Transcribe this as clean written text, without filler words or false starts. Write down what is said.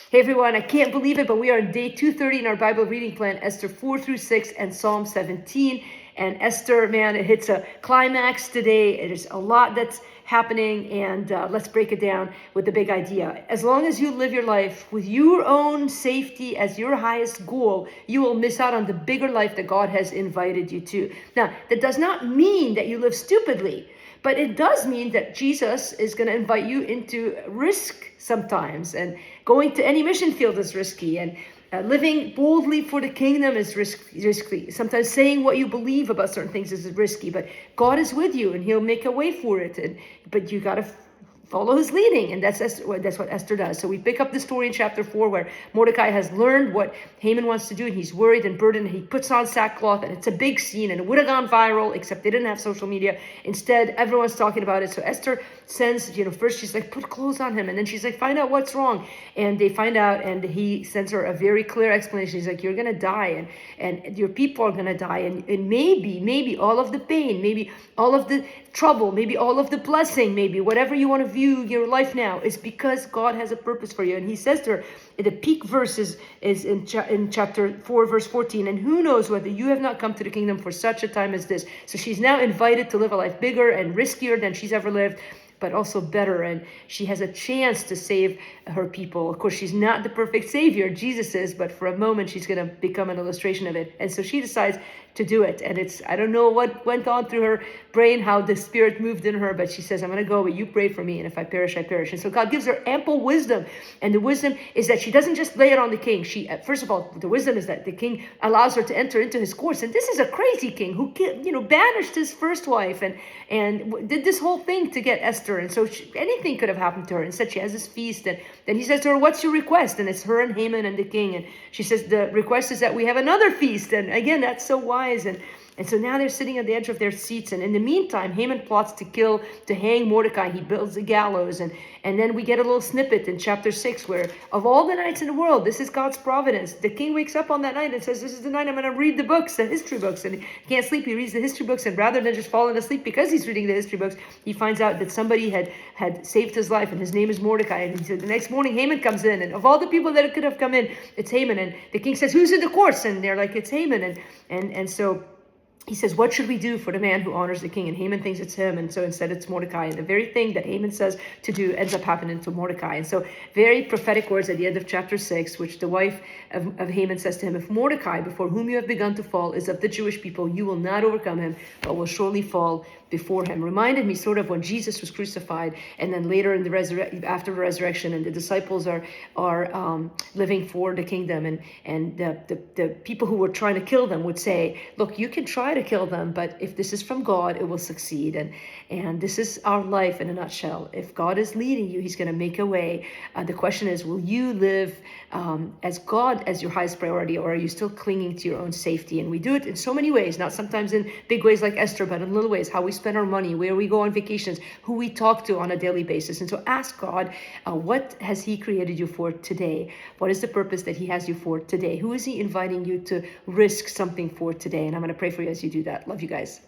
Hey everyone, I can't believe it, but we are on day 230 in our Bible reading plan, Esther 4 through 6 and Psalm 17. And Esther, man, it hits a climax today. It is a lot that's happening, and let's break it down with the big idea. As long as you live your life with your own safety as your highest goal, you will miss out on the bigger life that God has invited you to. Now, that does not mean that you live stupidly. But it does mean that Jesus is going to invite you into risk sometimes. And going to any mission field is risky. And living boldly for the kingdom is risky. Sometimes saying what you believe about certain things is risky. But God is with you and he'll make a way for it. But you got to follow his leading, and that's what Esther does. So we pick up the story in chapter 4 where Mordecai has learned what Haman wants to do, and he's worried and burdened. He puts on sackcloth, and it's a big scene, and it would have gone viral, except they didn't have social media. Instead, everyone's talking about it. So Esther sends, first she's like, put clothes on him, and then she's like, find out what's wrong. And they find out, and he sends her a very clear explanation. He's like, you're gonna die, and your people are gonna die, and maybe all of the pain, maybe all of the trouble, maybe all of the blessing, maybe whatever you want to view your life now is because God has a purpose for you. And he says to her, the peak verse is in chapter 4, verse 14, and who knows whether you have not come to the kingdom for such a time as this. So she's now invited to live a life bigger and riskier than she's ever lived, but also better. And she has a chance to save her people. Of course, she's not the perfect savior, Jesus is, but for a moment, she's going to become an illustration of it. And so she decides to do it. And I don't know what went on through her brain, how the Spirit moved in her, but she says, I'm going to go, but you pray for me. And if I perish, I perish. And so God gives her ample wisdom. And the wisdom is that she doesn't just lay it on the king. First of all, the wisdom is that the king allows her to enter into his courts. And this is a crazy king who, banished his first wife and did this whole thing to get Esther. And so anything could have happened to her. Instead, she has this feast. And then he says to her, what's your request? And it's her and Haman and the king. And she says, the request is that we have another feast. And again, that's so wise. And so now they're sitting at the edge of their seats. And in the meantime, Haman plots to hang Mordecai. He builds a gallows. And then we get a little snippet in chapter 6 where of all the nights in the world, this is God's providence. The king wakes up on that night and says, this is the night I'm going to read the books, the history books. And he can't sleep. He reads the history books. And rather than just falling asleep because he's reading the history books, he finds out that somebody had saved his life. And his name is Mordecai. And he said, the next morning, Haman comes in. And of all the people that could have come in, it's Haman. And the king says, who's in the courts? And they're like, it's Haman. And so he says, what should we do for the man who honors the king? And Haman thinks it's him. And so instead it's Mordecai. And the very thing that Haman says to do ends up happening to Mordecai. And so very prophetic words at the end of chapter 6, which the wife of Haman says to him, if Mordecai, before whom you have begun to fall, is of the Jewish people, you will not overcome him, but will surely fall before him. Reminded me sort of when Jesus was crucified, and then later in after the resurrection, and the disciples are living for the kingdom, and the people who were trying to kill them would say, look, you can try to kill them, but if this is from God, it will succeed. And this is our life in a nutshell. If God is leading you, he's going to make a way. The question is, will you live as God as your highest priority, or are you still clinging to your own safety? And we do it in so many ways, not sometimes in big ways like Esther, but in little ways, how we spend our money, where we go on vacations, who we talk to on a daily basis. And so ask God, what has he created you for today? What is the purpose that he has you for today? Who is he inviting you to risk something for today? And I'm going to pray for you as you do that. Love you guys.